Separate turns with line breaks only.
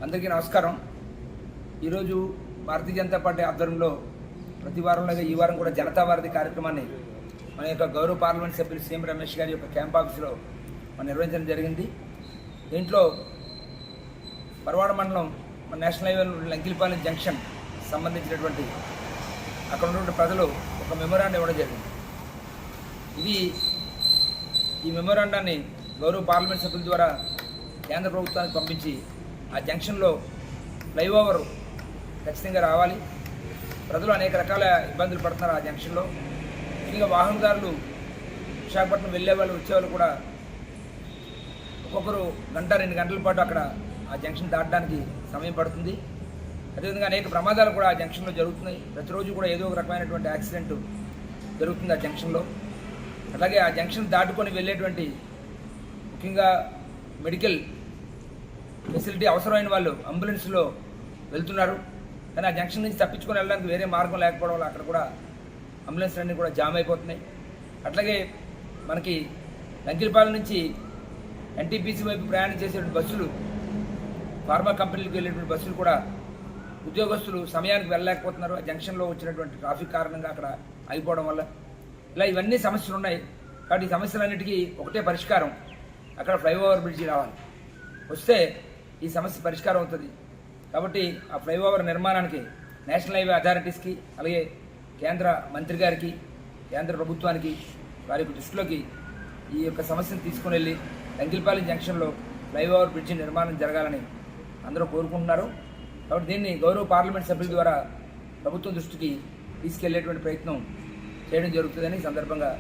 అందరికీ నమస్కారం. ఈరోజు భారతీయ జనతా పార్టీ ఆధ్వర్యంలో ప్రతి వారంలాగా ఈ వారం కూడా జనతా వారధి కార్యక్రమాన్ని మన యొక్క గౌరవ పార్లమెంట్ సభ్యులు సీఎం రమేష్ గారి యొక్క క్యాంప్ ఆఫీసులో మనం నిర్వహించడం జరిగింది. దీంట్లో పరవాడ మండలం మన నేషనల్ హైవే లంకిలపాలెం జంక్షన్ సంబంధించినటువంటి అక్కడ ఉన్నటువంటి ప్రజలు ఒక మెమోరాండం ఇవ్వడం జరిగింది. ఈ మెమోరాండాన్ని గౌరవ పార్లమెంట్ సభ్యుల ద్వారా కేంద్ర ప్రభుత్వానికి పంపించి ఆ జంక్షన్లో ఫ్లైఓవర్ ఖచ్చితంగా రావాలి. ప్రజలు అనేక రకాల ఇబ్బందులు పడుతున్నారు ఆ జంక్షన్లో. ముఖ్యంగా వాహనదారులు విశాఖపట్నం వెళ్ళే వాళ్ళు వచ్చేవాళ్ళు కూడా ఒక్కొక్కరు గంట 2 గంటల పాటు అక్కడ ఆ జంక్షన్ దాటడానికి సమయం పడుతుంది. అదేవిధంగా అనేక ప్రమాదాలు కూడా ఆ జంక్షన్లో జరుగుతున్నాయి. ప్రతిరోజు కూడా ఏదో ఒక రకమైనటువంటి యాక్సిడెంట్ జరుగుతుంది ఆ జంక్షన్లో. అలాగే ఆ జంక్షన్ దాటుకొని వెళ్ళేటువంటి ముఖ్యంగా మెడికల్ ఫెసిలిటీ అవసరమైన వాళ్ళు అంబులెన్స్లో వెళ్తున్నారు. కానీ ఆ జంక్షన్ నుంచి తప్పించుకొని వెళ్ళడానికి వేరే మార్గం లేకపోవడం వల్ల అక్కడ కూడా అంబులెన్స్లు అన్నీ కూడా జామ్ అయిపోతున్నాయి. అట్లాగే మనకి లంకిలపాలెం నుంచి ఎన్టీపీసీ వైపు ప్రయాణం చేసేటువంటి బస్సులు, ఫార్మా కంపెనీలకు వెళ్ళేటువంటి బస్సులు కూడా ఉద్యోగస్తులు సమయానికి వెళ్ళలేకపోతున్నారు. ఆ జంక్షన్లో వచ్చినటువంటి ట్రాఫిక్ కారణంగా అక్కడ ఆగిపోవడం వల్ల ఇలా ఇవన్నీ సమస్యలు ఉన్నాయి. కాబట్టి ఈ సమస్యలన్నిటికీ ఒకటే పరిష్కారం, అక్కడ ఫ్లైఓవర్ బ్రిడ్జి రావాలి. వస్తే ఈ సమస్య పరిష్కారం అవుతుంది. కాబట్టి ఆ ఫ్లైఓవర్ నిర్మాణానికి నేషనల్ హైవే అథారిటీస్కి, అలాగే కేంద్ర మంత్రి గారికి, కేంద్ర ప్రభుత్వానికి వారి దృష్టిలోకి ఈ యొక్క సమస్యను తీసుకుని వెళ్ళి లంకిలపాలెం జంక్షన్లో ఫ్లైఓవర్ బ్రిడ్జి నిర్మాణం జరగాలని అందరూ కోరుకుంటున్నారు. కాబట్టి దీన్ని గౌరవ పార్లమెంట్ సభ్యుల ద్వారా ప్రభుత్వం దృష్టికి తీసుకెళ్లేటువంటి ప్రయత్నం చేయడం జరుగుతుందని సందర్భంగా